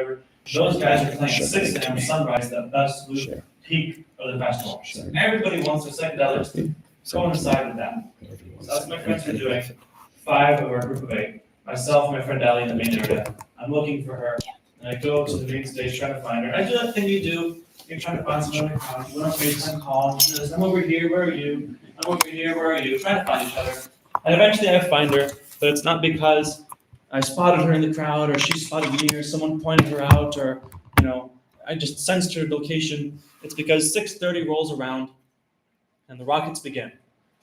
whatever. Those guys are playing 6 a.m. Sunrise, the absolute peak of the festival. So everybody wants their psychedelics to coincide with that. So that's what my friends are doing. 5 of our group of 8. Myself and my friend Ali in the main area. I'm looking for her. And I go to the main stage trying to find her. And I do that thing you do. You're trying to find someone in the crowd. You went on FaceTime call. She says, I'm over here, where are you? I'm over here, where are you? Trying to find each other. And eventually I find her, but it's not because I spotted her in the crowd or she spotted me or someone pointed her out or, I just sensed her location. It's because 6:30 rolls around and the rockets begin.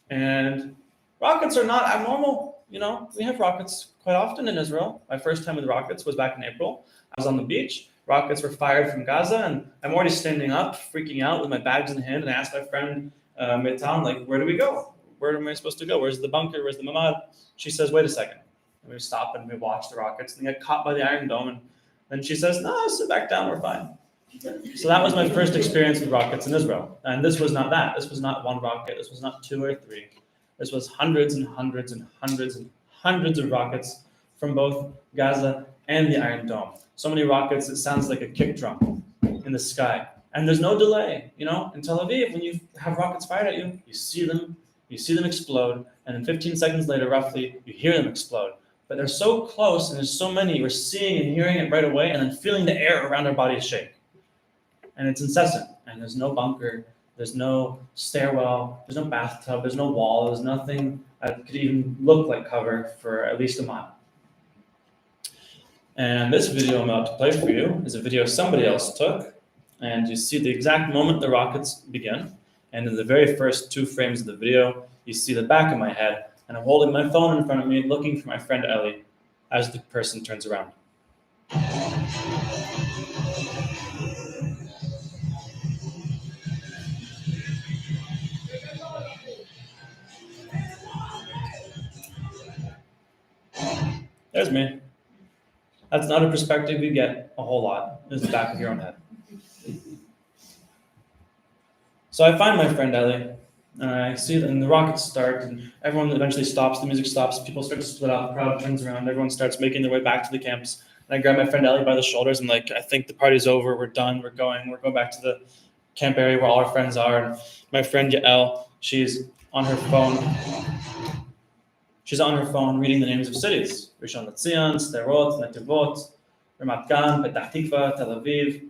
And rockets are not abnormal. We have rockets quite often in Israel. My first time with rockets was back in April. I was on the beach. Rockets were fired from Gaza, and I'm already standing up, freaking out with my bags in hand, and I asked my friend Metan, where do we go? Where am I supposed to go? Where's the bunker? Where's the mamad? She says, wait a second. And we stop and we watch the rockets and get caught by the Iron Dome. And then she says, no, sit back down, we're fine. So that was my first experience with rockets in Israel. And this was not that. This was not one rocket. This was not 2 or 3. This was hundreds and hundreds and hundreds and hundreds of rockets from both Gaza and the Iron Dome. So many rockets, it sounds like a kick drum in the sky. And there's no delay. In Tel Aviv, when you have rockets fired at you, you see them explode, and then 15 seconds later, roughly, you hear them explode. But they're so close, and there's so many, we're seeing and hearing it right away, and then feeling the air around our bodies shake. And it's incessant, and there's no bunker, there's no stairwell, there's no bathtub, there's no wall, there's nothing that could even look like cover for at least a mile. And this video I'm about to play for you is a video somebody else took, and you see the exact moment the rockets begin. And in the very first 2 frames of the video, you see the back of my head, and I'm holding my phone in front of me, looking for my friend Ellie as the person turns around. There's me. That's not a perspective you get a whole lot. It's the back of your own head. So I find my friend Ellie, and I see that the rockets start, and everyone eventually stops, the music stops, people start to split out, the crowd turns around, everyone starts making their way back to the camps. And I grab my friend Ellie by the shoulders and I think the party's over, we're done, we're going back to the camp area where all our friends are. And my friend Yael, she's on her phone reading the names of cities. Rishon LeZion, Sderot, Netivot, Ramat Gan, Petah Tikva, Tel Aviv,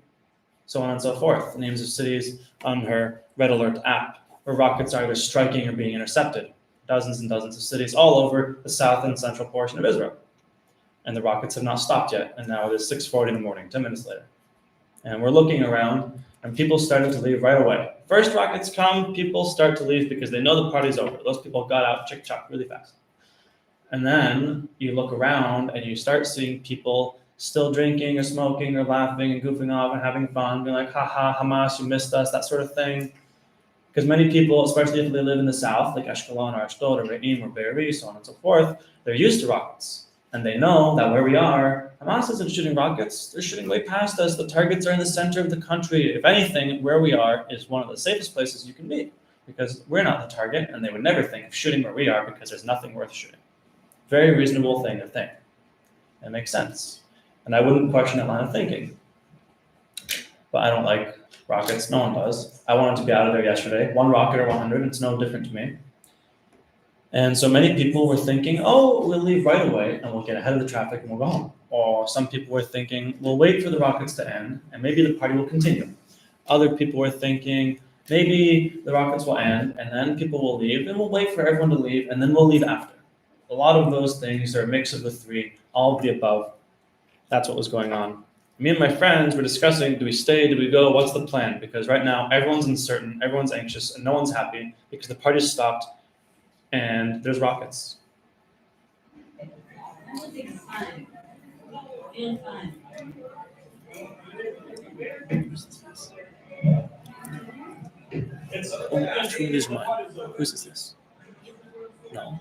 so on and so forth. The names of cities on her Red Alert app, where rockets are either striking or being intercepted. Dozens and dozens of cities all over the south and central portion of Israel. And the rockets have not stopped yet, and now it is 6:40 in the morning, 10 minutes later. And we're looking around, and people started to leave right away. First rockets come, people start to leave because they know the party's over. Those people got out, chick-chock, really fast. And then you look around, and you start seeing people still drinking or smoking or laughing and goofing off and having fun, being like, haha, Hamas, you missed us, that sort of thing. Because many people, especially if they live in the south, like Ashkelon or Ashdod or Re'im or Be'eri, so on and so forth, they're used to rockets. And they know that where we are, Hamas isn't shooting rockets, they're shooting way past us. The targets are in the center of the country. If anything, where we are is one of the safest places you can be, because we're not the target, and they would never think of shooting where we are because there's nothing worth shooting. Very reasonable thing to think. It makes sense. And I wouldn't question that line of thinking. But I don't like rockets. No one does. I wanted to be out of there yesterday. 1 rocket or 100, it's no different to me. And so many people were thinking, oh, we'll leave right away and we'll get ahead of the traffic and we'll go home. Or some people were thinking, we'll wait for the rockets to end and maybe the party will continue. Other people were thinking, maybe the rockets will end and then people will leave and we'll wait for everyone to leave and then we'll leave after. A lot of those things are a mix of the 3, all of the above. That's what was going on. Me and my friends were discussing, do we stay, do we go, what's the plan? Because right now, everyone's uncertain, everyone's anxious, and no one's happy because the party's stopped and there's rockets. Which is mine? Whose is this? No.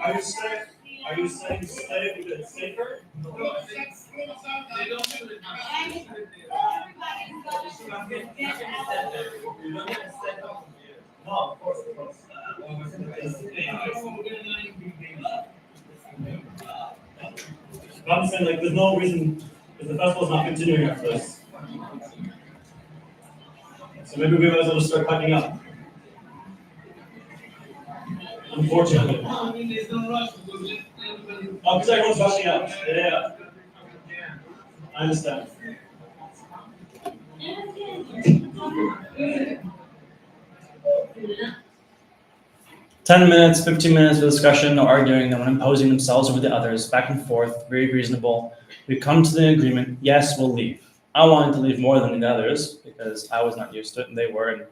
Are you saying stay because it's safer? No, of course, of course. I'm saying like there's no reason because the festival's not continuing after this. So maybe we might as well just start packing up. Unfortunately. Oh, because everyone's rushing out. Yeah. I understand. 10 minutes, 15 minutes of discussion, no arguing, no one imposing themselves over the others, back and forth, very reasonable. We come to the agreement, yes, we'll leave. I wanted to leave more than the others because I was not used to it and they were, and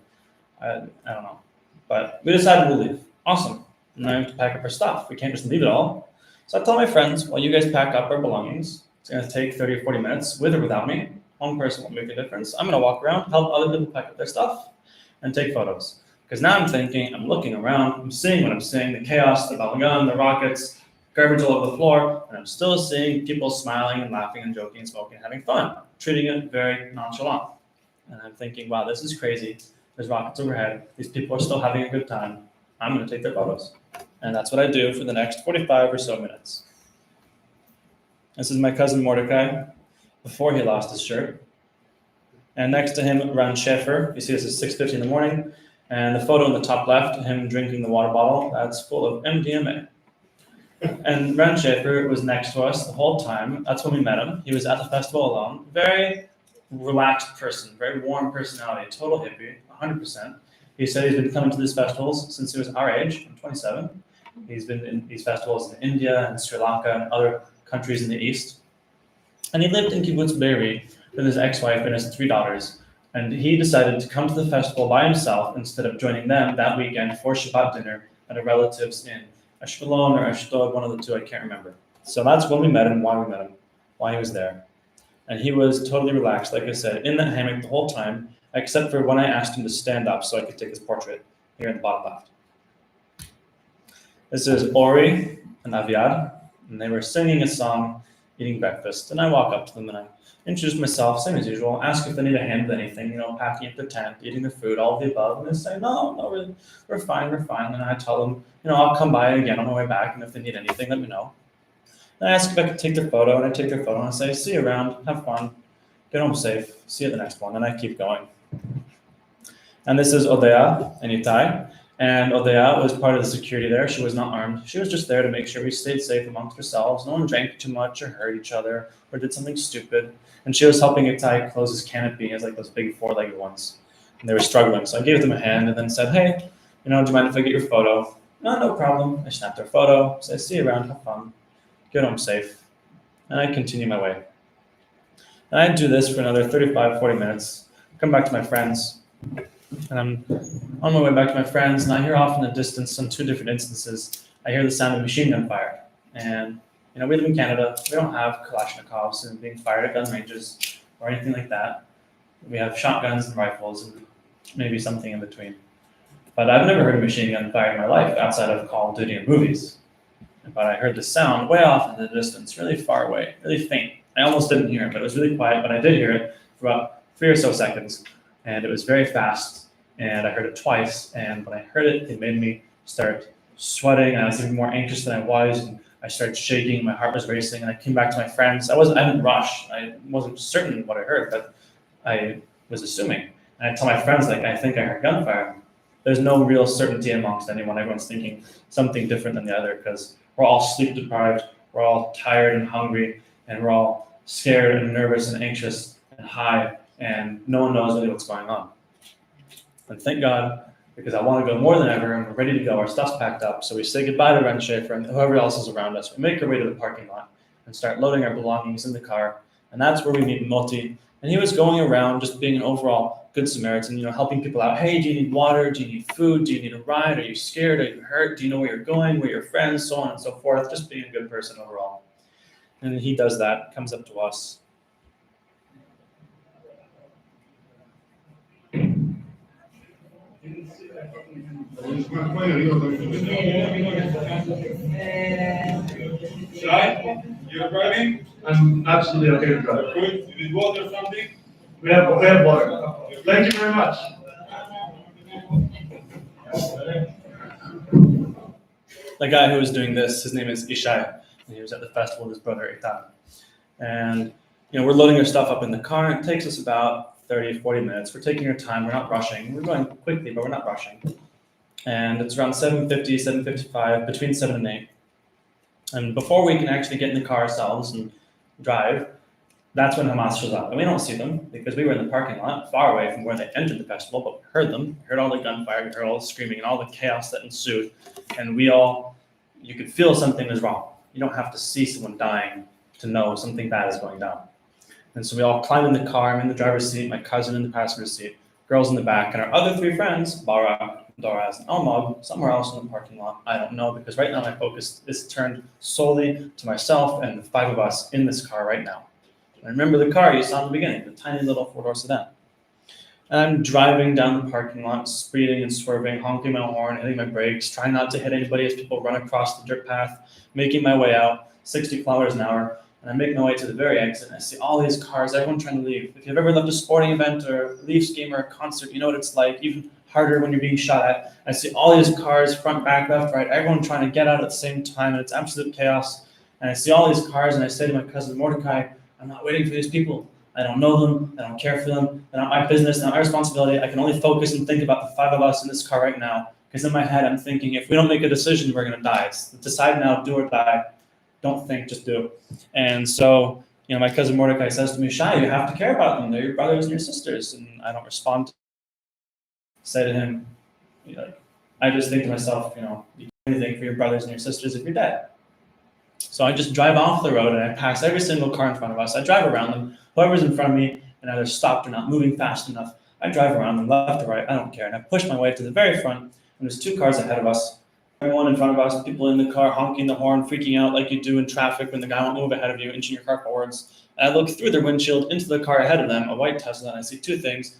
I don't know. But we decided we'll leave. Awesome. Now we have to pack up our stuff. We can't just leave it all. So I tell my friends, while you guys pack up our belongings, it's going to take 30 or 40 minutes, with or without me. One person won't make a difference. I'm going to walk around, help other people pack up their stuff, and take photos. Because now I'm thinking, I'm looking around, I'm seeing what I'm seeing, the chaos, the bubblegum, the rockets, garbage all over the floor, and I'm still seeing people smiling and laughing and joking and smoking and having fun, treating it very nonchalant. And I'm thinking, wow, this is crazy. There's rockets overhead. These people are still having a good time. I'm going to take their photos. And that's what I do for the next 45 or so minutes. This is my cousin Mordecai, before he lost his shirt. And next to him, Ran Schaefer. You see this is 6:50 in the morning. And the photo in the top left, him drinking the water bottle, that's full of MDMA. And Ran Schaefer was next to us the whole time. That's when we met him. He was at the festival alone. Very relaxed person, very warm personality, total hippie, 100%. He said he's been coming to these festivals since he was our age, I'm 27. He's been in these festivals in India and Sri Lanka and other countries in the East. And he lived in Kibbutz Be'eri with his ex-wife and his 3 daughters. And he decided to come to the festival by himself instead of joining them that weekend for Shabbat dinner at a relative's in Ashkelon or Ashdod, one of the two, I can't remember. So that's when we met him, why we met him, why he was there. And he was totally relaxed, like I said, in that hammock the whole time, except for when I asked him to stand up so I could take his portrait here in the bottom left. This is Ori and Aviad, and they were singing a song, eating breakfast. And I walk up to them and I introduce myself, same as usual, ask if they need a hand with anything, packing up their tent, eating their food, all of the above. And they say, no, we're fine. And I tell them, I'll come by again on my way back, and if they need anything, let me know. And I ask if I could take their photo, and I take their photo, and I say, see you around, have fun, get home safe, see you at the next one, and I keep going. And this is Odea and Itai. And Odea was part of the security there. She was not armed. She was just there to make sure we stayed safe amongst ourselves. No one drank too much or hurt each other or did something stupid. And she was helping Itai close his canopy. He has like those big 4-legged ones. And they were struggling. So I gave them a hand and then said, hey, do you mind if I get your photo? No problem. I snapped their photo. Said, see you around, have fun, get home safe. And I continue my way. And I do this for another 35, 40 minutes. Come back to my friends. And I'm on my way back to my friends, and I hear off in the distance on 2 different instances, I hear the sound of machine gun fire. And, we live in Canada. We don't have Kalashnikovs and being fired at gun ranges or anything like that. We have shotguns and rifles and maybe something in between. But I've never heard a machine gun fire in my life outside of Call of Duty and movies. But I heard the sound way off in the distance, really far away, really faint. I almost didn't hear it, but it was really quiet. But I did hear it for about 3 or so seconds. And it was very fast, and I heard it twice, and when I heard it, it made me start sweating, and I was even more anxious than I was, and I started shaking, my heart was racing, and I came back to my friends. I didn't rush, I wasn't certain what I heard, but I was assuming. And I tell my friends, I think I heard gunfire. There's no real certainty amongst anyone. Everyone's thinking something different than the other, because we're all sleep deprived, we're all tired and hungry, and we're all scared and nervous and anxious and high, and no one knows really what's going on. And thank God, because I want to go more than ever, and we're ready to go. Our stuff's packed up, so we say goodbye to Ren Schaefer and whoever else is around us. We make our way to the parking lot and start loading our belongings in the car, and that's where we meet Moti. And he was going around just being an overall good Samaritan, helping people out. Hey, do you need water? Do you need food? Do you need a ride? Are you scared? Are you hurt? Do you know where you're going? Where your friends? So on and so forth. Just being a good person overall. And he does that, comes up to us. Shai, you're driving? I'm absolutely okay to drive. Good. You need water or something? We have water. Thank you very much. The guy who was doing this, his name is Ishai, and he was at the festival with his brother Eitan. And we're loading our stuff up in the car. It takes us about 30, 40 minutes. We're taking our time. We're not rushing. We're going quickly, but we're not rushing. And it's around 7:50, 7:55, between 7 and 8. And before we can actually get in the car ourselves and drive, that's when Hamas shows up. And we don't see them because we were in the parking lot, far away from where they entered the festival, but we heard them. We heard all the gunfire, we heard all the screaming and all the chaos that ensued. And you could feel something was wrong. You don't have to see someone dying to know something bad is going down. And so we all climb in the car. I'm in the driver's seat, my cousin in the passenger seat, girls in the back, and our other 3 friends, Barak, Doraz, and Almog, somewhere else in the parking lot. I don't know, because right now my focus is turned solely to myself and the 5 of us in this car right now. And remember the car you saw in the beginning, the tiny little 4-door sedan. And I'm driving down the parking lot, speeding and swerving, honking my horn, hitting my brakes, trying not to hit anybody as people run across the dirt path, making my way out, 60 kilometers an hour. And I make my way to the very exit, and I see all these cars, everyone trying to leave. If you've ever left a sporting event or a Leafs game or a concert, you know what it's like, even harder when you're being shot at. I see all these cars, front, back, left, right, everyone trying to get out at the same time, and it's absolute chaos. And I see all these cars, and I say to my cousin Mordecai, I'm not waiting for these people. I don't know them. I don't care for them. They're not my business, not my responsibility. I can only focus and think about the 5 of us in this car right now. Because in my head, I'm thinking, if we don't make a decision, we're going to die. It's decide now, do or die. Don't think, just do. And so, my cousin Mordecai says to me, Shai, you have to care about them. They're your brothers and your sisters. And I don't respond. Say to him, I just think to myself, you do anything for your brothers and your sisters if you're dead. So I just drive off the road and I pass every single car in front of us. I drive around them. Whoever's in front of me and either stopped or not moving fast enough, I drive around them left or right. I don't care. And I push my way to the very front. And there's 2 cars ahead of us. Everyone in front of us, people in the car honking the horn, freaking out like you do in traffic when the guy won't move ahead of you, inching your car forwards. And I look through their windshield into the car ahead of them, a white Tesla, and I see 2 things.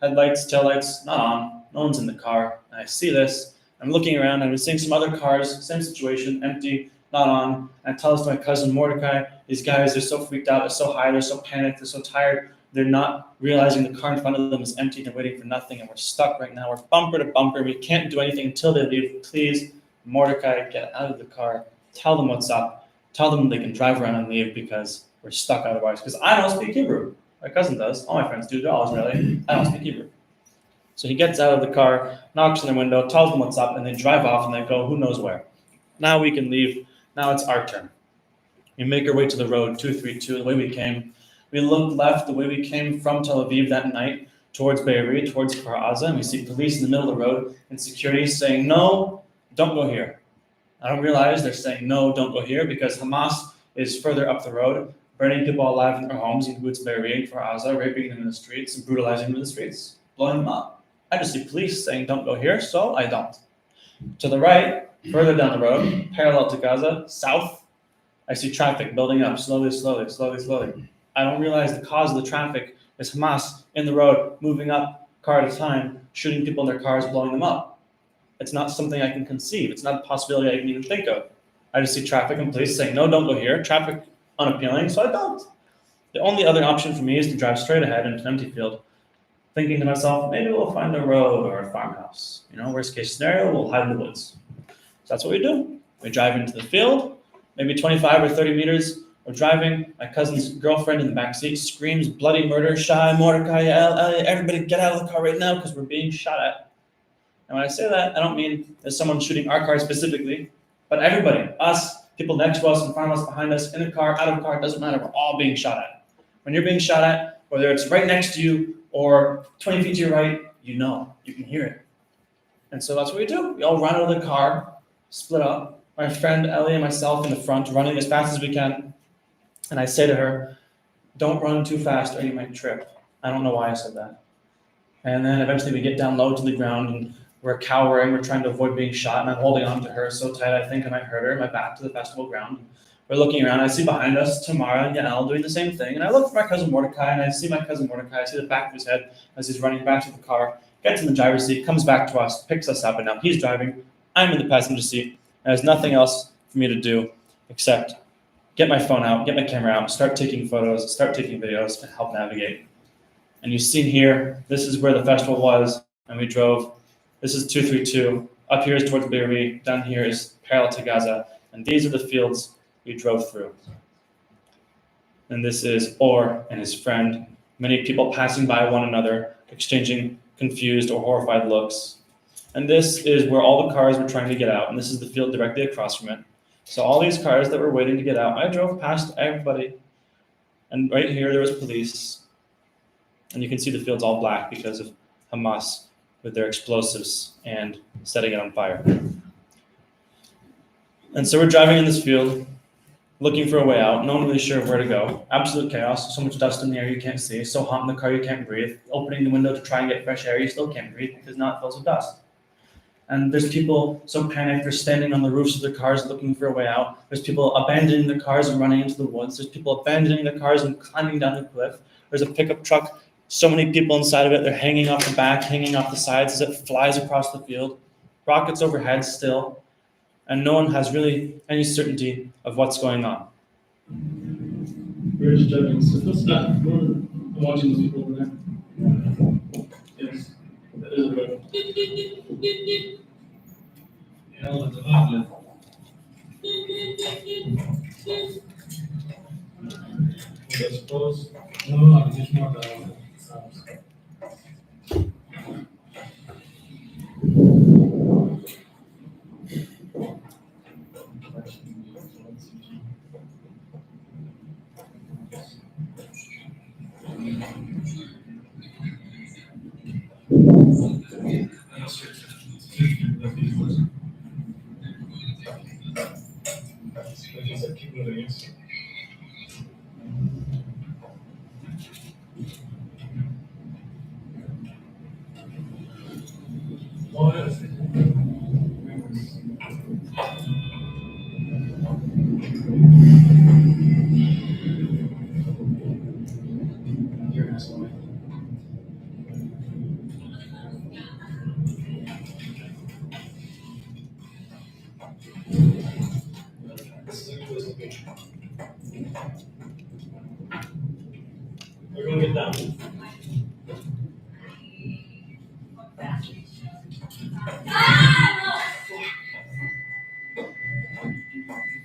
Headlights, taillights, not on. No one's in the car. And I see this. I'm looking around and I'm seeing some other cars, same situation, empty, not on. And I tell this to my cousin Mordecai, these guys are so freaked out, they're so high, they're so panicked, they're so tired. They're not realizing the car in front of them is empty, they're waiting for nothing, and we're stuck right now. We're bumper to bumper. We can't do anything until they leave. Please, Mordecai, get out of the car. Tell them what's up. Tell them they can drive around and leave because we're stuck otherwise. Because I don't speak Hebrew. My cousin does. All my friends do. They're all Israeli. I don't speak Hebrew. So he gets out of the car, knocks on their window, tells them what's up, and they drive off and they go who knows where. Now we can leave. Now it's our turn. We make our way to the road 232 the way we came. We look left the way we came from Tel Aviv that night towards Be'eri, towards Kfar Aza, and we see police in the middle of the road and security saying, no, don't go here. I don't realize they're saying, no, don't go here because Hamas is further up the road, burning people alive in their homes in Kibbutz Be'eri and Kfar Aza, raping them in the streets and brutalizing them in the streets, blowing them up. I just see police saying, don't go here, so I don't. To the right, further down the road, parallel to Gaza, south, I see traffic building up slowly. I don't realize the cause of the traffic is Hamas in the road, moving up, car at a time, shooting people in their cars, blowing them up. It's not something I can conceive. It's not a possibility I can even think of. I just see traffic and police saying, no, don't go here. Traffic unappealing, so I don't. The only other option for me is to drive straight ahead into an empty field, thinking to myself, maybe we'll find a road or a farmhouse. Worst case scenario, we'll hide in the woods. So that's what we do. We drive into the field, maybe 25 or 30 meters. We're driving. My cousin's girlfriend in the back seat screams bloody murder, Shai, Mordecai, everybody get out of the car right now because we're being shot at. And when I say that, I don't mean there's someone shooting our car specifically, but everybody, us, people next to us, in front of us, behind us, in the car, out of the car, it doesn't matter. We're all being shot at. When you're being shot at, whether it's right next to you or 20 feet to your right, you can hear it. And so that's what we do. We all run out of the car, split up. My friend Ellie and myself in the front, running as fast as we can. And I say to her, don't run too fast or you might trip. I don't know why I said that. And then eventually we get down low to the ground and we're cowering. We're trying to avoid being shot. And I'm holding on to her so tight I think I might hurt her. My back to the festival ground. We're looking around. I see behind us Tamara and Yael doing the same thing. And I look for my cousin Mordecai and I see my cousin Mordecai. I see the back of his head as he's running back to the car. Gets in the driver's seat, comes back to us, picks us up. And now he's driving. I'm in the passenger seat. And there's nothing else for me to do except get my phone out, get my camera out, start taking photos, start taking videos, and help navigate. And you see here, this is where the festival was, and we drove. This is 232. Up here is towards Beirut. Down here is parallel to Gaza. And these are the fields we drove through. And this is Or and his friend. Many people passing by one another, exchanging confused or horrified looks. And this is where all the cars were trying to get out. And this is the field directly across from it. So all these cars that were waiting to get out, I drove past everybody. And right here, there was police. And you can see the field's all black because of Hamas with their explosives and setting it on fire. And so we're driving in this field, looking for a way out, no one really sure where to go. Absolute chaos, so much dust in the air you can't see, so hot in the car you can't breathe. Opening the window to try and get fresh air, you still can't breathe because now it fills with dust. And there's people so panicked, they're standing on the roofs of their cars looking for a way out. There's people abandoning their cars and running into the woods. There's people abandoning their cars and climbing down the cliff. There's a pickup truck, so many people inside of it, they're hanging off the back, hanging off the sides as it flies across the field. Rockets overhead still. And no one has really any certainty of what's going on. We're just driving. So what's that? I'm watching those people over there. Yes, that is a road. Yeah, that's a lot. I suppose. No, I'm just not sounds. We're going to get down.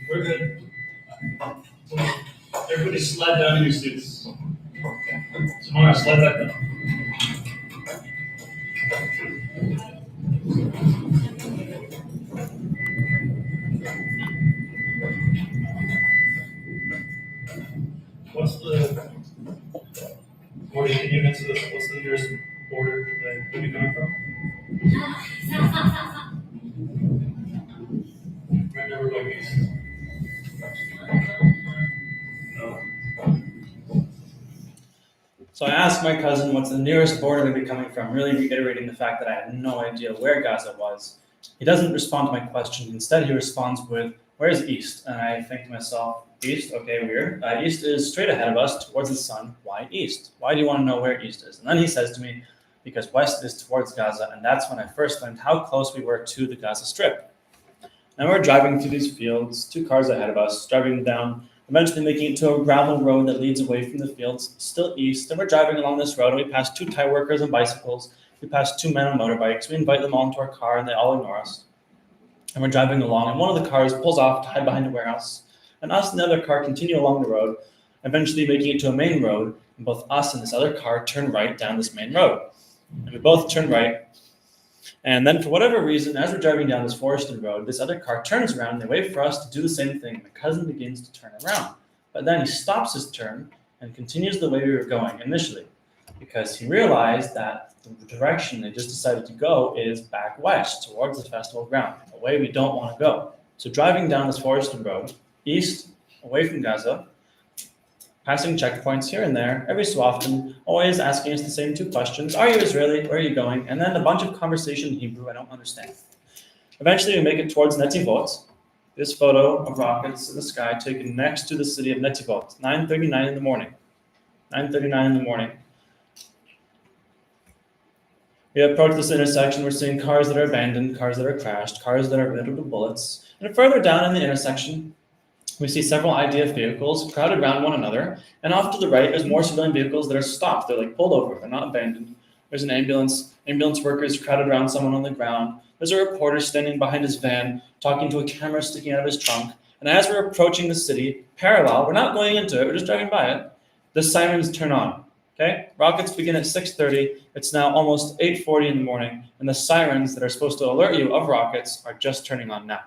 We're good. Everybody slide down in your seats. Tomorrow, slide back down. What's the border? Can you answer this? What's the nearest border that you're coming from? Right now we're going east. No. So I asked my cousin what's the nearest border they'd be coming from, really reiterating the fact that I had no idea where Gaza was. He doesn't respond to my question. Instead, he responds with, "Where's east?" And I think to myself, east? Okay, weird. East is straight ahead of us towards the sun. Why east? Why do you want to know where east is? And then he says to me, because west is towards Gaza, and that's when I first learned how close we were to the Gaza Strip. And we're driving through these fields, 2 cars ahead of us, driving down, eventually making it to a gravel road that leads away from the fields, still east. And we're driving along this road, and we pass 2 Thai workers on bicycles. We pass 2 men on motorbikes. We invite them all into our car, and they all ignore us. And we're driving along, and one of the cars pulls off to hide behind a warehouse. And us and the other car continue along the road, eventually making it to a main road. And both us and this other car turn right down this main road. And we both turn right. And then for whatever reason, as we're driving down this forested road, this other car turns around and they wait for us to do the same thing. My cousin begins to turn around. But then he stops his turn and continues the way we were going initially, because he realized that the direction they just decided to go is back west towards the festival ground, a way we don't want to go. So driving down this forested road, east, away from Gaza, passing checkpoints here and there, every so often, always asking us the same 2 questions. Are you Israeli? Where are you going? And then a bunch of conversation in Hebrew I don't understand. Eventually, we make it towards Netivot. This photo of rockets in the sky taken next to the city of Netivot, 9:39 in the morning. 9:39 in the morning. We approach this intersection. We're seeing cars that are abandoned, cars that are crashed, cars that are riddled with bullets. And further down in the intersection, we see several IDF vehicles crowded around one another, and off to the right, there's more civilian vehicles that are stopped. They're like pulled over, they're not abandoned. There's an ambulance workers crowded around someone on the ground. There's a reporter standing behind his van, talking to a camera sticking out of his trunk. And as we're approaching the city, parallel, we're not going into it, we're just driving by it, the sirens turn on. Okay? Rockets begin at 6:30. It's now almost 8:40 in the morning, and the sirens that are supposed to alert you of rockets are just turning on now.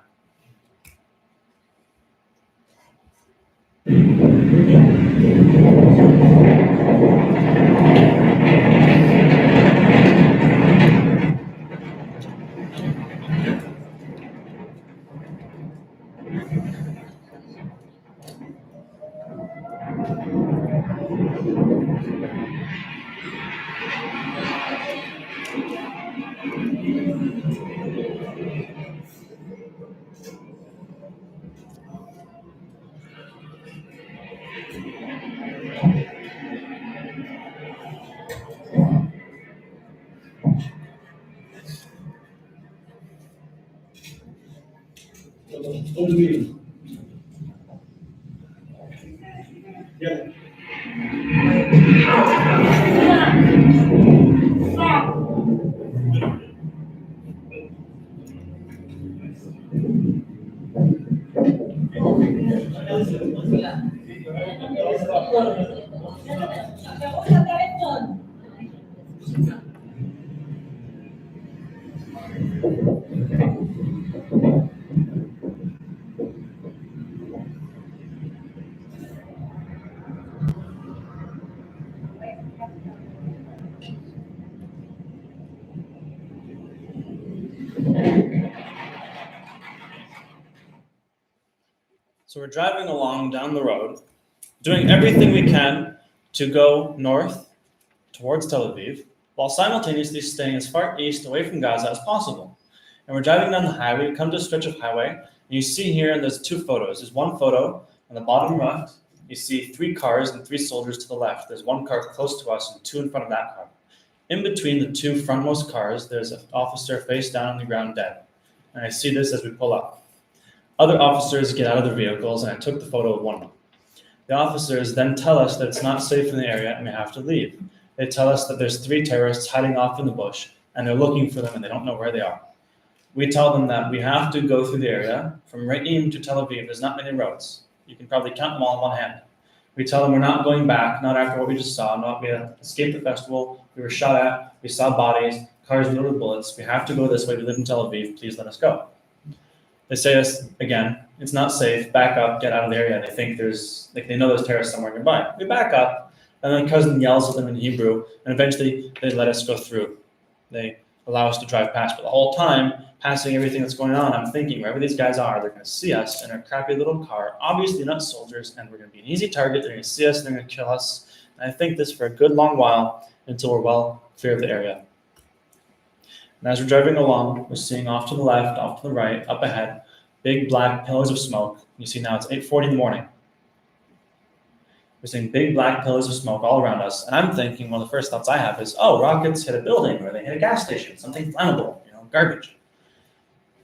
Hold the meeting. Yeah. So we're driving along down the road, doing everything we can to go north towards Tel Aviv, while simultaneously staying as far east away from Gaza as possible. And we're driving down the highway, we come to a stretch of highway, and you see here, and there's two photos. There's one photo on the bottom left, you see 3 cars and 3 soldiers to the left. There's 1 car close to us and 2 in front of that car. In between the 2 frontmost cars, there's an officer face down on the ground dead. And I see this as we pull up. Other officers get out of their vehicles, and I took the photo of one of them. The officers then tell us that it's not safe in the area and we have to leave. They tell us that there's 3 terrorists hiding off in the bush, and they're looking for them and they don't know where they are. We tell them that we have to go through the area. From Re'im to Tel Aviv, there's not many roads. You can probably count them all on one hand. We tell them we're not going back, not after what we just saw. We escaped the festival, we were shot at, we saw bodies, cars loaded with bullets. We have to go this way, we live in Tel Aviv, please let us go. They say to us, again, it's not safe, back up, get out of the area. They think they know there's terrorists somewhere nearby. We back up, and my cousin yells at them in Hebrew, and eventually they let us go through. They allow us to drive past, but the whole time, passing everything that's going on, I'm thinking, wherever these guys are, they're gonna see us in our crappy little car, obviously not soldiers, and we're gonna be an easy target, they're gonna see us, and they're gonna kill us. And I think this for a good long while, until we're well clear of the area. And as we're driving along, we're seeing off to the left, off to the right, up ahead, big black pillars of smoke. You see now it's 8:40 in the morning. We're seeing big black pillars of smoke all around us. And I'm thinking, one of the first thoughts I have is, oh, rockets hit a building or they hit a gas station, something flammable, garbage.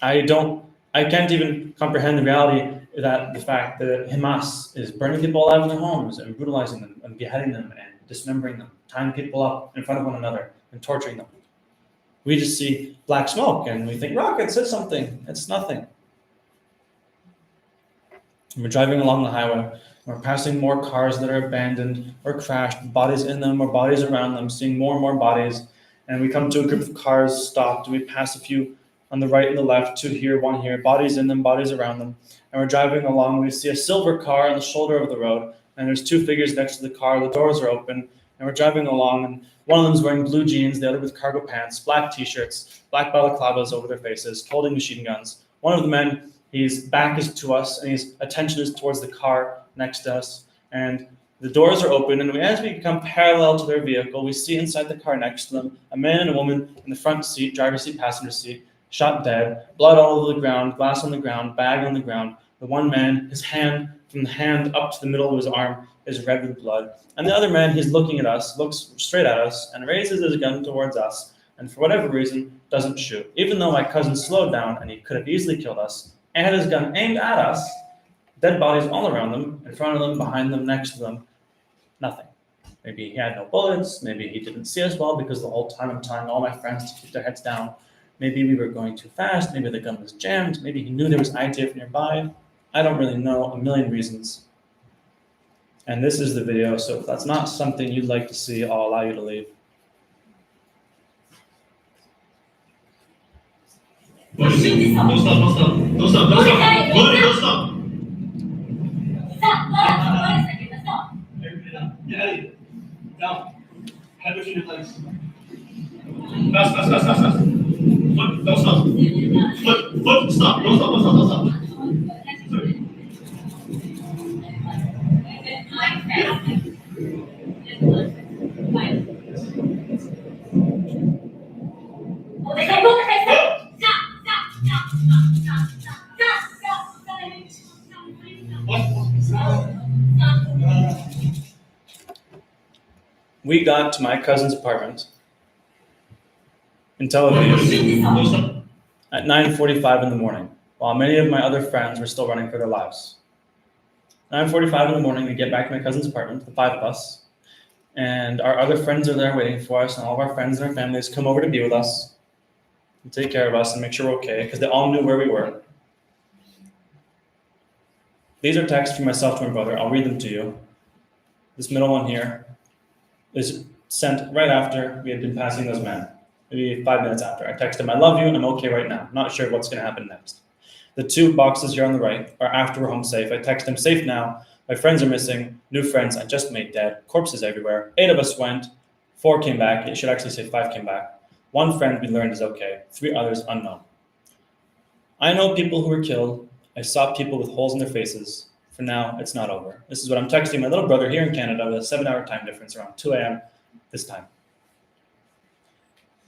I can't even comprehend the reality that the fact that Hamas is burning people alive in their homes and brutalizing them and beheading them and dismembering them, tying people up in front of one another and torturing them. We just see black smoke and we think rockets is something. It's nothing. And we're driving along the highway. We're passing more cars that are abandoned or crashed, bodies in them or bodies around them, seeing more and more bodies. And we come to a group of cars stopped. We pass a few on the right and the left, 2 here, 1 here, bodies in them, bodies around them. And we're driving along. We see a silver car on the shoulder of the road. And there's 2 figures next to the car. The doors are open. And we're driving along. And one of them's wearing blue jeans, the other with cargo pants, black t-shirts, black balaclavas over their faces, holding machine guns. One of the men, his back is to us, and his attention is towards the car next to us. And the doors are open, and as we come parallel to their vehicle, we see inside the car next to them a man and a woman in the front seat, driver's seat, passenger seat, shot dead, blood all over the ground, glass on the ground, bag on the ground. The one man, his hand, from the hand up to the middle of his arm, is red with blood. And the other man, he's looking at us, looks straight at us, and raises his gun towards us, and for whatever reason, doesn't shoot. Even though my cousin slowed down and he could have easily killed us, and had his gun aimed at us, Dead bodies all around them, in front of them, behind them, next to them. Nothing. Maybe he had no bullets. Maybe he didn't see us well because the whole time I'm telling all my friends to keep their heads down. Maybe we were going too fast. Maybe the gun was jammed. Maybe he knew there was IDF nearby. I don't really know, a million reasons. And this is the video, so if that's not something you'd like to see, I'll allow you to leave. Buddy, don't stop, don't stop, don't stop, don't stop. Buddy, don't stop. Stop. Get out of here. Down. Head between your legs. Fast, fast, fast, fast, fast. Foot, don't stop. Foot, stop. Don't stop, don't stop, don't stop. Sorry. We got to my cousin's apartment in Tel Aviv at 9:45 in the morning, while many of my other friends were still running for their lives. 9:45 in the morning, we get back to my cousin's apartment, the five of us, and our other friends are there waiting for us, and all of our friends and our families come over to be with us and take care of us and make sure we're okay, because they all knew where we were. These are texts from myself to my brother. I'll read them to you. This middle one here is sent right after we had been passing those men, maybe 5 minutes after. I texted him, I love you, and I'm okay right now. Not sure what's going to happen next. The two boxes here on the right are after we're home safe. I text him, safe now. My friends are missing. New friends I just made dead. Corpses everywhere. 8 of us went. 4 came back. It should actually say 5 came back. 1 friend we learned is okay. 3 others unknown. I know people who were killed. I saw people with holes in their faces. For now, it's not over. This is what I'm texting my little brother here in Canada with a 7-hour time difference around 2 a.m. this time.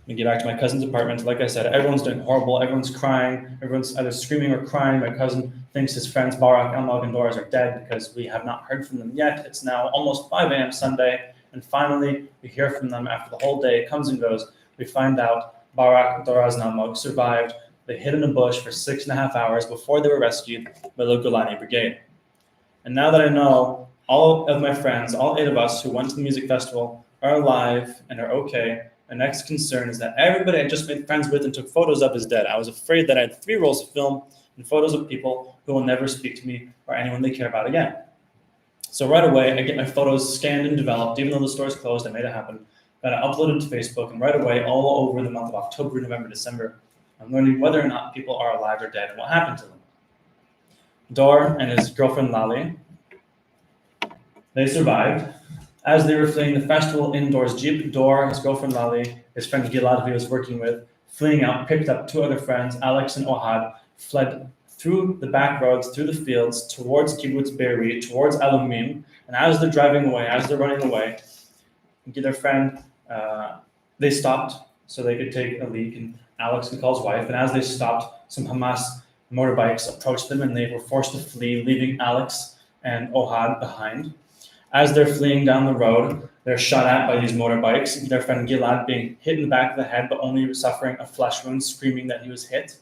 We get back to my cousin's apartment. Like I said, everyone's doing horrible. Everyone's crying. Everyone's either screaming or crying. My cousin thinks his friends Barak, Elmog, and Doras are dead because we have not heard from them yet. It's now almost 5 a.m. Sunday, and finally we hear from them after the whole day comes and goes. We find out Barak, Doras, and Elmog survived. They hid in a bush for 6.5 hours before they were rescued by the Golani Brigade. And now that I know all of my friends, all 8 of us who went to the music festival are alive and are okay, my next concern is that everybody I just made friends with and took photos of is dead. I was afraid that I had 3 rolls of film and photos of people who will never speak to me or anyone they care about again. So right away, I get my photos scanned and developed. Even though the store is closed, I made it happen. Got it uploaded to Facebook, and right away, all over the month of October, November, December, I'm learning whether or not people are alive or dead and what happened to them. Dor and his girlfriend Lali, they survived. As they were fleeing the festival in Dor's Jeep, Dor, his girlfriend Lali, his friend Gilad, who he was working with, fleeing out, picked up 2 other friends, Alex and Ohad, fled through the back roads, through the fields, towards Kibbutz Be'eri, towards Alumim. And as they're driving away, as they're running away, their friend, they stopped so they could take a leak, and Alex could call his wife. And as they stopped, some Hamas motorbikes approached them, and they were forced to flee, leaving Alex and Ohad behind. As they're fleeing down the road, they're shot at by these motorbikes. Their friend Gilad being hit in the back of the head, but only suffering a flesh wound, screaming that he was hit.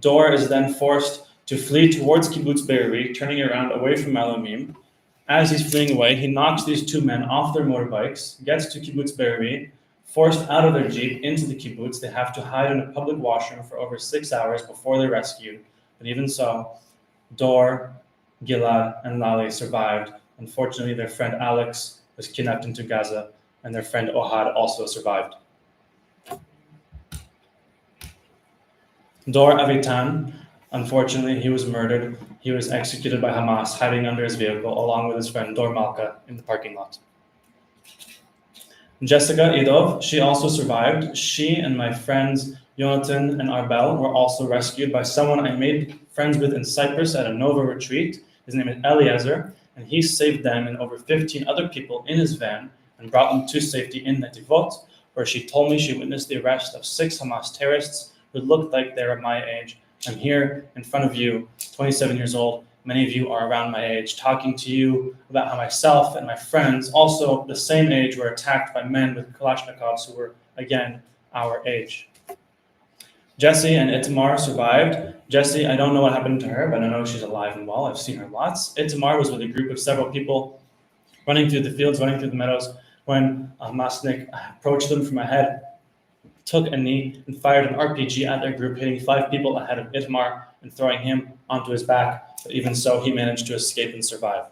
Dor is then forced to flee towards Kibbutz Be'eri, turning around away from Alumim. As he's fleeing away, he knocks these 2 men off their motorbikes, gets to Kibbutz Be'eri, forced out of their Jeep into the kibbutz. They have to hide in a public washroom for over 6 hours before they're rescued. But even so, Dor, Gilad, and Lali survived. Unfortunately, their friend Alex was kidnapped into Gaza, and their friend Ohad also survived. Dor Avitan, unfortunately, he was murdered. He was executed by Hamas, hiding under his vehicle, along with his friend Dor Malka in the parking lot. Jessica Idov, she also survived. She and my friends Jonathan and Arbel were also rescued by someone I made friends with in Cyprus at a Nova retreat. His name is Eliezer, and he saved them and over 15 other people in his van and brought them to safety in Netivot, where she told me she witnessed the arrest of 6 Hamas terrorists who looked like they were my age. I'm here in front of you, 27 years old. Many of you are around my age, talking to you about how myself and my friends, also the same age, were attacked by men with Kalashnikovs who were, again, our age. Jesse and Itamar survived. Jesse, I don't know what happened to her, but I know she's alive and well. I've seen her lots. Itamar was with a group of several people running through the fields, running through the meadows, when a Hamasnik approached them from ahead, took a knee, and fired an RPG at their group, hitting 5 people ahead of Itamar and throwing him onto his back. But even so, he managed to escape and survive.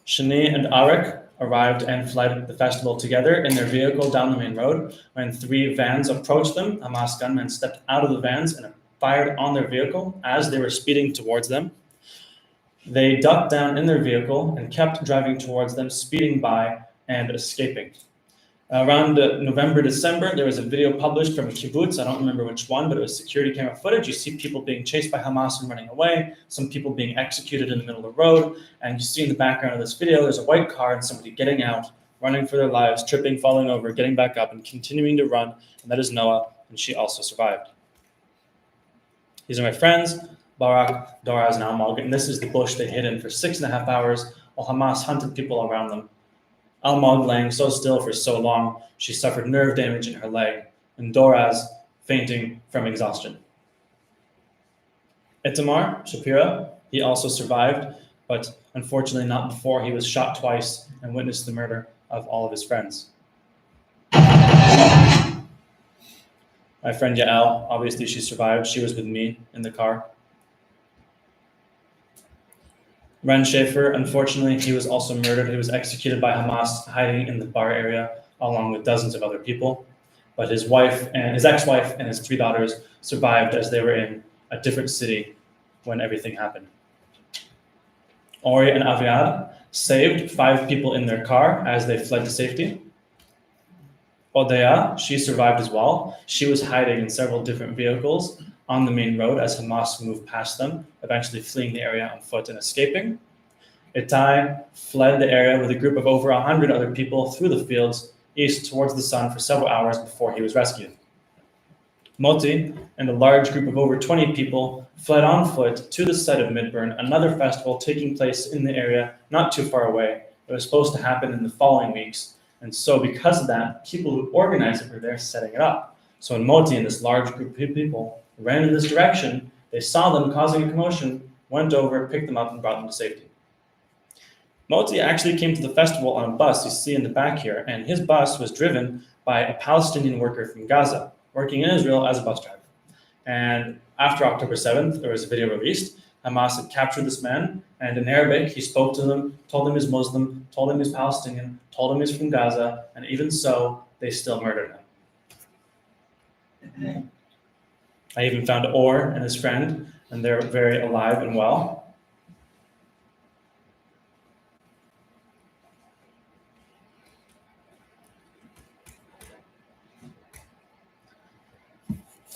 Shani and Arik arrived and fled the festival together in their vehicle down the main road. When 3 vans approached them, Hamas gunmen stepped out of the vans and fired on their vehicle as they were speeding towards them. They ducked down in their vehicle and kept driving towards them, speeding by and escaping. Around November, December, there was a video published from a kibbutz. I don't remember which one, but it was security camera footage. You see people being chased by Hamas and running away, some people being executed in the middle of the road, and you see in the background of this video, there's a white car and somebody getting out, running for their lives, tripping, falling over, getting back up, and continuing to run, and that is Noah, and she also survived. These are my friends, Barak, Doraz, and Almog, and this is the bush they hid in for 6.5 hours while Hamas hunted people around them. Almog laying so still for so long, she suffered nerve damage in her leg, and Doraz fainting from exhaustion. Itamar Shapira, he also survived, but unfortunately not before he was shot twice and witnessed the murder of all of his friends. My friend Yael, obviously she survived. She was with me in the car. Ren Schaefer, unfortunately, he was also murdered. He was executed by Hamas, hiding in the bar area, along with dozens of other people. But his wife and his ex-wife and his 3 daughters survived as they were in a different city when everything happened. Ori and Aviad saved 5 people in their car as they fled to safety. Odeya, she survived as well. She was hiding in several different vehicles on the main road as Hamas moved past them, eventually fleeing the area on foot and escaping. Itai fled the area with a group of over 100 other people through the fields east towards the sun for several hours before he was rescued. Moti and a large group of over 20 people fled on foot to the site of Midburn, another festival taking place in the area not too far away. It was supposed to happen in the following weeks. And so because of that, people who organized it were there setting it up. So when Moti and this large group of people ran in this direction, they saw them causing a commotion, went over, picked them up, and brought them to safety. Moti actually came to the festival on a bus you see in the back here, and his bus was driven by a Palestinian worker from Gaza, working in Israel as a bus driver. And after October 7th, there was a video released. Hamas had captured this man, and in Arabic, he spoke to them, told them he's Muslim, told him he's Palestinian, told him he's from Gaza, and even so, they still murdered him. I even found Or and his friend, and they're very alive and well.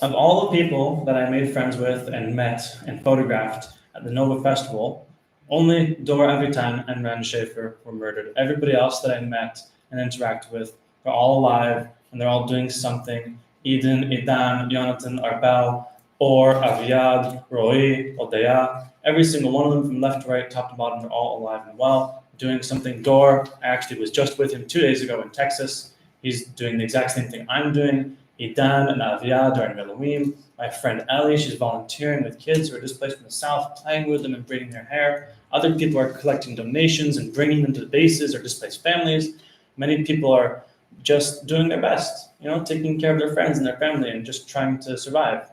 Of all the people that I made friends with and met and photographed at the Nova Festival, only Dor Avitan and Ren Schaefer were murdered. Everybody else that I met and interacted with were all alive, and they're all doing something. Eden, Idan, Jonathan, Arbel, Or, Aviad, Roy, Odeya, every single one of them from left to right, top to bottom, they're all alive and well, doing something. Dor, I actually was just with him 2 days ago in Texas. He's doing the exact same thing I'm doing. Idan and Aviad during Elohim. My friend Ellie, she's volunteering with kids who are displaced from the south, playing with them and braiding their hair. Other people are collecting donations and bringing them to the bases or displaced families. Many people are just doing their best, taking care of their friends and their family and just trying to survive.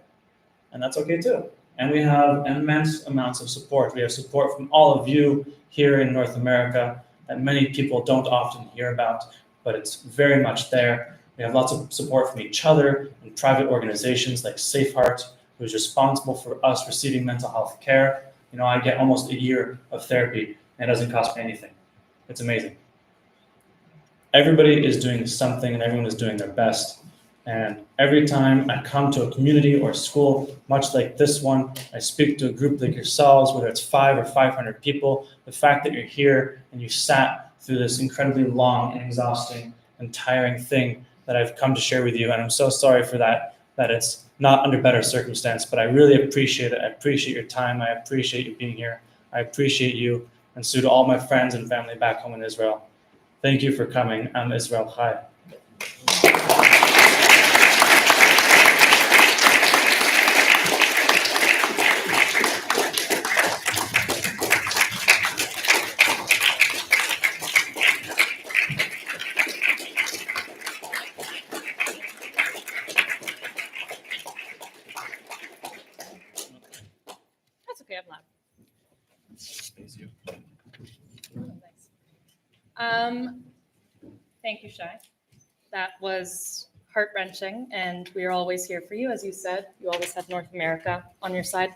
And that's okay too. And we have immense amounts of support. We have support from all of you here in North America that many people don't often hear about, but it's very much there. We have lots of support from each other and private organizations like Safe Heart, who's responsible for us receiving mental health care. I get almost a year of therapy and it doesn't cost me anything. It's amazing. Everybody is doing something and everyone is doing their best. And every time I come to a community or a school, much like this one, I speak to a group like yourselves, whether it's 5 or 500 people, the fact that you're here and you sat through this incredibly long and exhausting and tiring thing that I've come to share with you. And I'm so sorry for that it's not under better circumstance, but I really appreciate it. I appreciate your time. I appreciate you being here. I appreciate you. And so to all my friends and family back home in Israel, thank you for coming. I'm Israel Chai. Thank you, Shai. That was heart-wrenching, and we are always here for you. As you said, you always have North America on your side.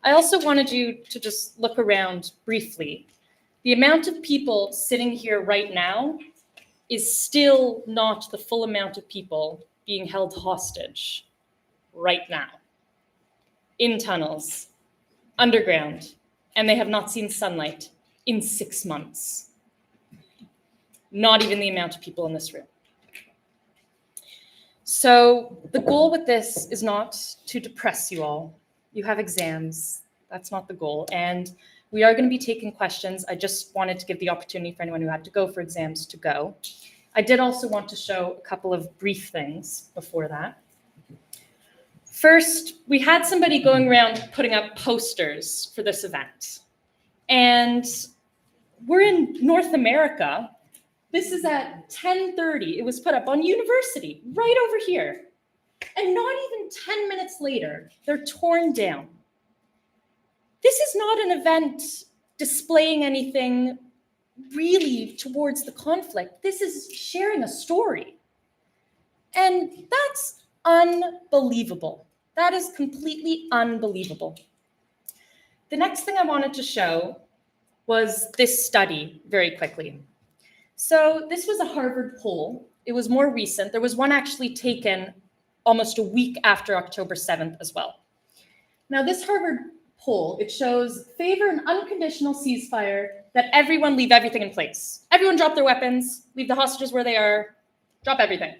I also wanted you to just look around briefly. The amount of people sitting here right now is still not the full amount of people being held hostage right now, in tunnels, underground, and they have not seen sunlight in 6 months. Not even the amount of people in this room. So the goal with this is not to depress you all. You have exams. That's not the goal. And we are going to be taking questions. I just wanted to give the opportunity for anyone who had to go for exams to go. I did also want to show a couple of brief things before that. First, we had somebody going around putting up posters for this event. And we're in North America. This is at 10:30. It was put up on University, right over here. And not even 10 minutes later, they're torn down. This is not an event displaying anything really towards the conflict. This is sharing a story. And that's unbelievable. That is completely unbelievable. The next thing I wanted to show was this study very quickly. So this was a Harvard poll. It was more recent. There was one actually taken almost a week after October 7th as well. Now this Harvard poll, it shows favor an unconditional ceasefire, that everyone leave everything in place. Everyone drop their weapons, leave the hostages where they are, drop everything.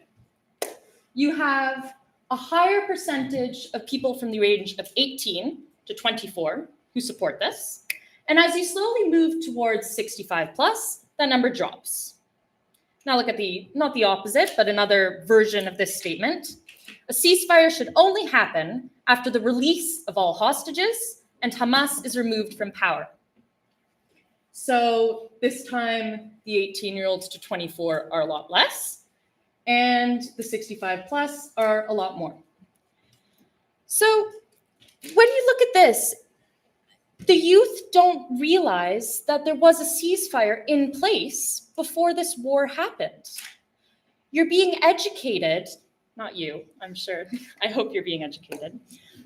You have a higher percentage of people from the range of 18 to 24 who support this. And as you slowly move towards 65 plus, that number drops. Now look at not the opposite, but another version of this statement. A ceasefire should only happen after the release of all hostages and Hamas is removed from power. So this time, the 18-year-olds to 24 are a lot less, and the 65 plus are a lot more. So when you look at this, the youth don't realize that there was a ceasefire in place before this war happened. You're being educated, not you, I'm sure. I hope you're being educated.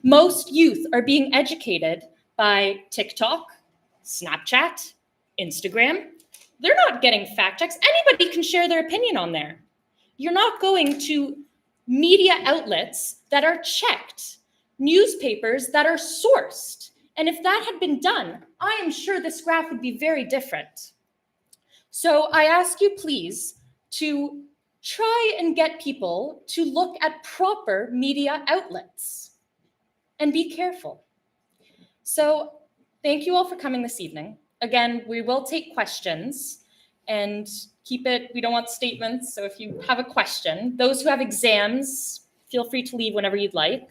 Most youth are being educated by TikTok, Snapchat, Instagram. They're not getting fact checks. Anybody can share their opinion on there. You're not going to media outlets that are checked, newspapers that are sourced. And if that had been done, I am sure this graph would be very different. So I ask you please to try and get people to look at proper media outlets and be careful. So thank you all for coming this evening. Again, we will take questions and keep it, we don't want statements. So if you have a question, those who have exams, feel free to leave whenever you'd like.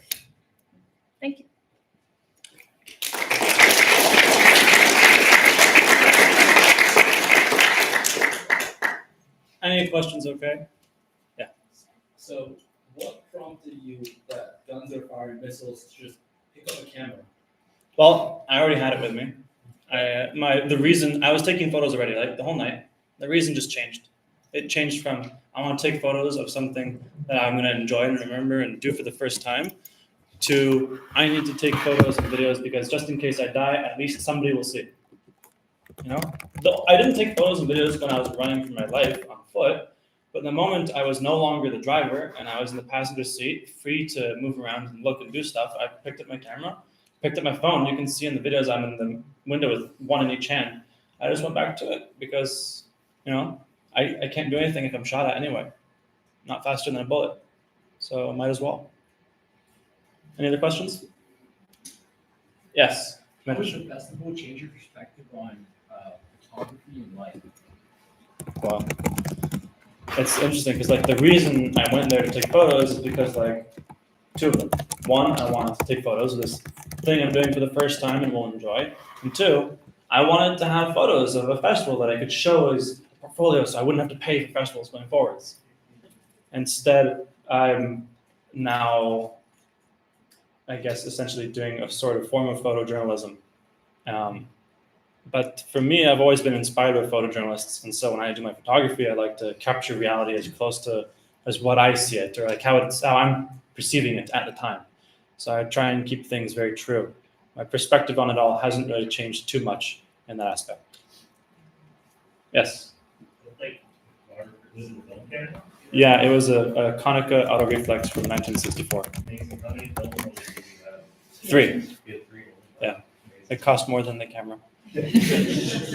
Thank you. Any questions, okay? Yeah. So what prompted you that guns are firing missiles to just pick up a camera? Well, I already had it with me. The reason I was taking photos already, like the whole night. The reason just changed. It changed from I want to take photos of something that I'm going to enjoy and remember and do for the first time, to I need to take photos and videos because just in case I die, at least somebody will see. You know, I didn't take photos and videos when I was running for my life on foot, but the moment I was no longer the driver and I was in the passenger seat, free to move around and look and do stuff, I picked up my camera, picked up my phone. You can see in the videos I'm in the window with one in each hand. I just went back to it because, you know, I can't do anything if I'm shot at anyway. Not faster than a bullet. So might as well. Any other questions? Yes. How does the festival change your perspective on photography and life? Wow. It's interesting because like the reason I went there to take photos is because like two of them. One, I wanted to take photos of this thing I'm doing for the first time and will enjoy. And two, I wanted to have photos of a festival that I could show as a portfolio so I wouldn't have to pay for festivals going forwards. Instead, I'm now, I guess, essentially doing a sort of form of photojournalism. But for me, I've always been inspired by photojournalists, and so when I do my photography, I like to capture reality as close to as what I see it, or like how I'm perceiving it at the time. So I try and keep things very true. My perspective on it all hasn't really changed too much in that aspect. Yes. Like, was it a film camera? Yeah, it was a Konica Autoreflex from 1964. Amazing. How many film rollers did you have? 3. You had 3. Yeah. Amazing. It cost more than the camera.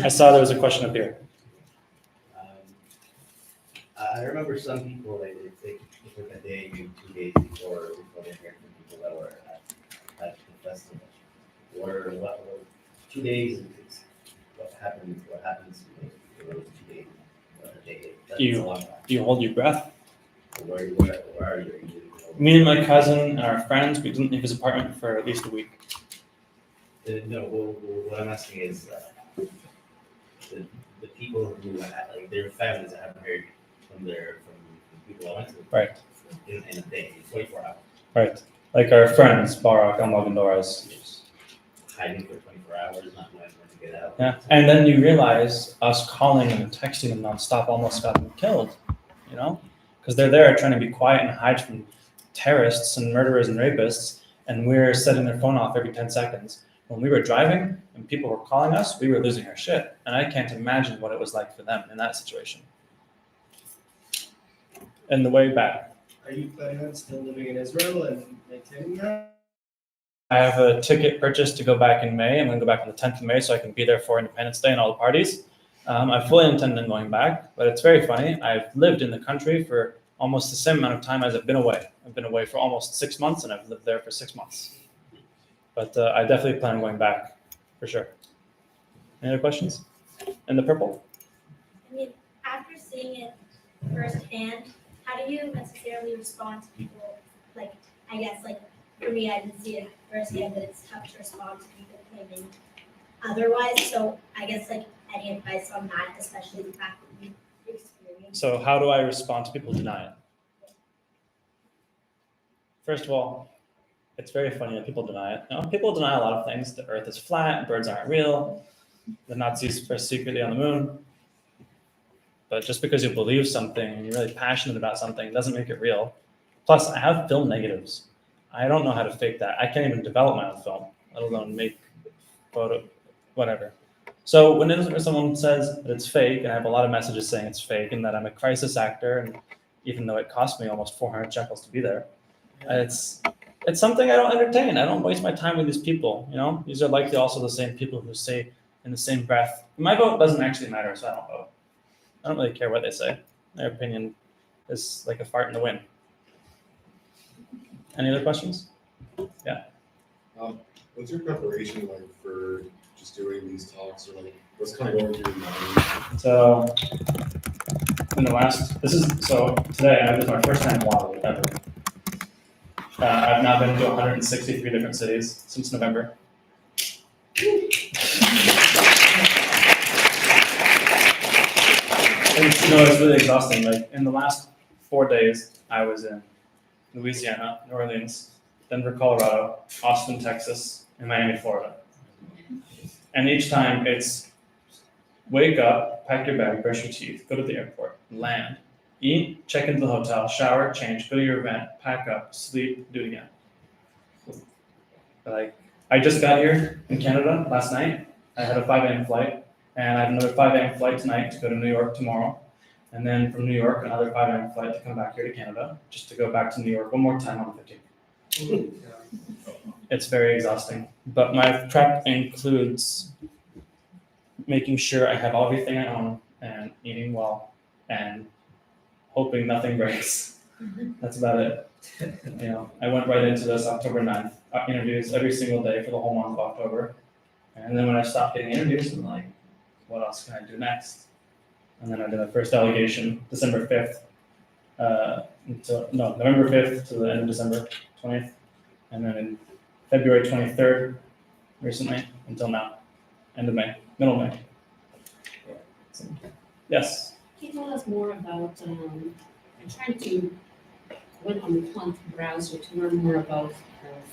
I saw there was a question up here. I remember some people, like, they took a day, maybe 2 days before they heard from people that were at the festival. Or what 2 days is what happens in those 2 days. A day. That's You- a long time. You hold your breath. Where are you? Me and my cousin and our friends, we didn't leave his apartment for at least a week. No, what I'm asking is, the people who, like, their families that haven't heard from people I went to. Right. In a day, 24 hours. Right. Like our friends, Barak and Magandoras. Hiding for 24 hours, not knowing when to get out. Yeah. And then you realize us calling and texting them nonstop almost got them killed, you know? Because they're there trying to be quiet and hide from terrorists and murderers and rapists, and we're setting their phone off every 10 seconds. When we were driving and people were calling us, we were losing our shit. And I can't imagine what it was like for them in that situation. And the way back, Are you planning on still living in Israel and maintaining that? I have a ticket purchased to go back in May. I'm going to go back on the 10th of May so I can be there for Independence Day and all the parties. I fully intend on going back, but it's very funny. I've lived in the country for almost the same amount of time as I've been away. I've been away for almost 6 months, and I've lived there for 6 months. But I definitely plan on going back, for sure. Any other questions? In the purple? I mean, after seeing it firsthand, how do you necessarily respond to people? Like, I guess, like, for me, I didn't see it firsthand, but it's tough to respond to people claiming otherwise. So I guess, like, any advice on that, especially the fact that you experienced. So how do I respond to people who deny it? First of all, it's very funny that people deny it. You know, people deny a lot of things. The earth is flat, birds aren't real, the Nazis are secretly on the moon. But just because you believe something and you're really passionate about something doesn't make it real. Plus, I have film negatives. I don't know how to fake that. I can't even develop my own film, let alone make photo, whatever. So when someone says that it's fake, and I have a lot of messages saying it's fake and that I'm a crisis actor, and even though it cost me almost 400 shekels to be there, it's something I don't entertain. I don't waste my time with these people. You know, these are likely also the same people who say in the same breath, my vote doesn't actually matter, so I don't vote. I don't really care what they say. Their opinion is like a fart in the wind. Any other questions? Yeah. What's your preparation like for just doing these talks, or like what's kind of going through your mind? So today, this is my first time in Waterloo ever. I've now been to 163 different cities since November. It's really exhausting. Like in the last 4 days, I was in Louisiana, New Orleans, Denver, Colorado, Austin, Texas, and Miami, Florida. And each time it's wake up, pack your bag, brush your teeth, go to the airport, land, eat, check into the hotel, shower, change, go to your event, pack up, sleep, do it again. Like, I just got here in Canada last night. I had a 5 a.m. flight, and I have another 5 a.m. flight tonight to go to New York tomorrow. And then from New York, another 5 a.m. flight to come back here to Canada, just to go back to New York one more time on the 15th. It's very exhausting, but my prep includes making sure I have everything I own and eating well and hoping nothing breaks. That's about it. You know, I went right into this October 9th, interviews every single day for the whole month of October. And then when I stopped getting interviews, I'm like, what else can I do next? And then I did my first delegation December 5th, November 5th to the end of December 20th. And then in February 23rd, recently, until now, end of May, middle of May. So, yes. Can you tell us more about, I'm trying to went on the Quant browser to learn more about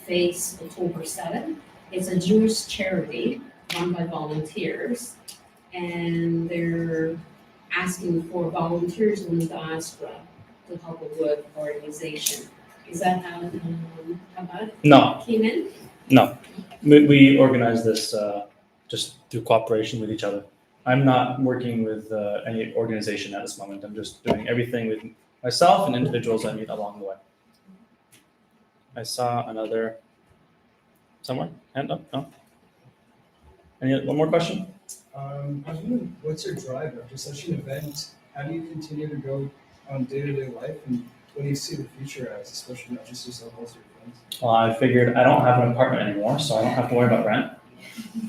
Face October 7. It's a Jewish charity run by volunteers, and they're asking for volunteers in the diaspora to help a good organization. Is that how that No, came in? no. We organize this just through cooperation with each other. I'm not working with any organization at this moment. I'm just doing everything with myself and individuals I meet along the way. I saw another somewhere. Hand up? No? One more question? I was wondering, what's your drive after such an event? How do you continue to go on day-to-day life, and what do you see the future as, especially not just yourself, also your friends? Well, I figured I don't have an apartment anymore, so I don't have to worry about rent.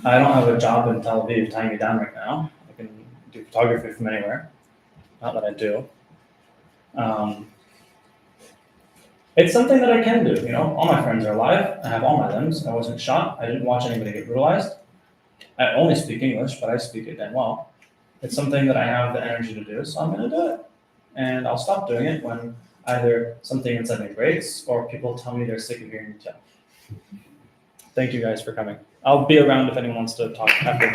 I don't have a job in Tel Aviv tying me down right now. I can do photography from anywhere. Not that I do. It's something that I can do, you know. All my friends are alive. I have all my limbs. I wasn't shot. I didn't watch anybody get brutalized. I only speak English, but I speak it damn well. It's something that I have the energy to do, so I'm going to do it. And I'll stop doing it when either something inside me breaks or people tell me they're sick of hearing me tell. Thank you guys for coming. I'll be around if anyone wants to talk after.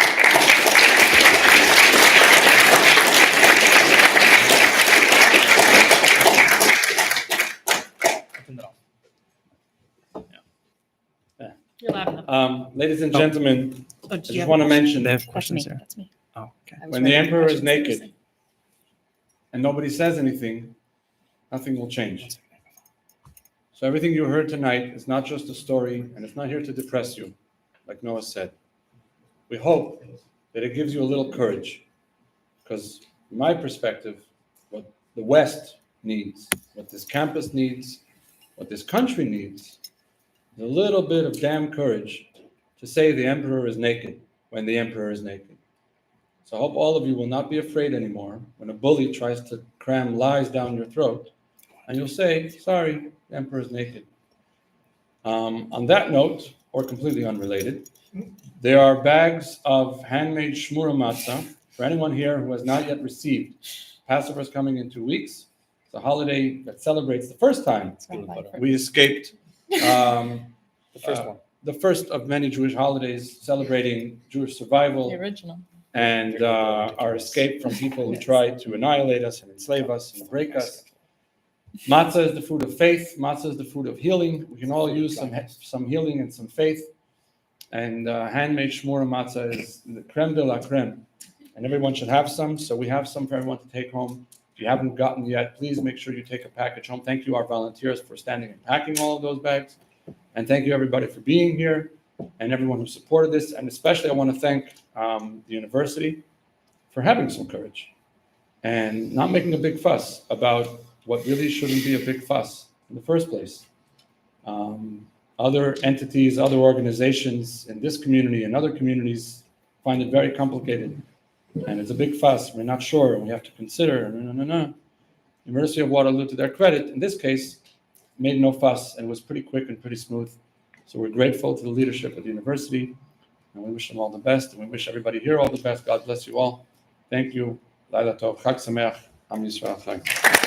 You're loud enough. Ladies and gentlemen, Oh, I do you just have want a to question? mention, That's me. That's me. Oh, okay. I was When the writing emperor is questions. naked and nobody says anything, nothing will change. So everything you heard tonight is not just a story, and it's not here to depress you, like Noah said. We hope that it gives you a little courage, because from my perspective, what the West needs, what this campus needs, what this country needs, is a little bit of damn courage to say the emperor is naked when the emperor is naked. So I hope all of you will not be afraid anymore when a bully tries to cram lies down your throat, and you'll say, sorry, the emperor is naked. On that note, or completely unrelated, there are bags of handmade shmura matzah for anyone here who has not yet received. Passover is coming in 2 weeks. It's a holiday that celebrates the first time we escaped The first one. the first of many Jewish holidays celebrating Jewish survival The original. and our escape from people who tried to annihilate us and enslave us and break us. Matzah is the food of faith. Matzah is the food of healing. We can all use some healing and some faith. And handmade shmura matzah is the creme de la creme. And everyone should have some. So we have some for everyone to take home. If you haven't gotten yet, please make sure you take a package home. Thank you, our volunteers, for standing and packing all of those bags. And thank you, everybody, for being here and everyone who supported this. And especially, I want to thank the university for having some courage and not making a big fuss about what really shouldn't be a big fuss in the first place. Other entities, other organizations in this community and other communities find it very complicated. And it's a big fuss. We're not sure, and we have to consider. No. University of Waterloo, to their credit, in this case, made no fuss and was pretty quick and pretty smooth. So we're grateful to the leadership of the university, and we wish them all the best, and we wish everybody here all the best. God bless you all. Thank you. Laila Tov. Chag Sameach. Am Yisrael Chag.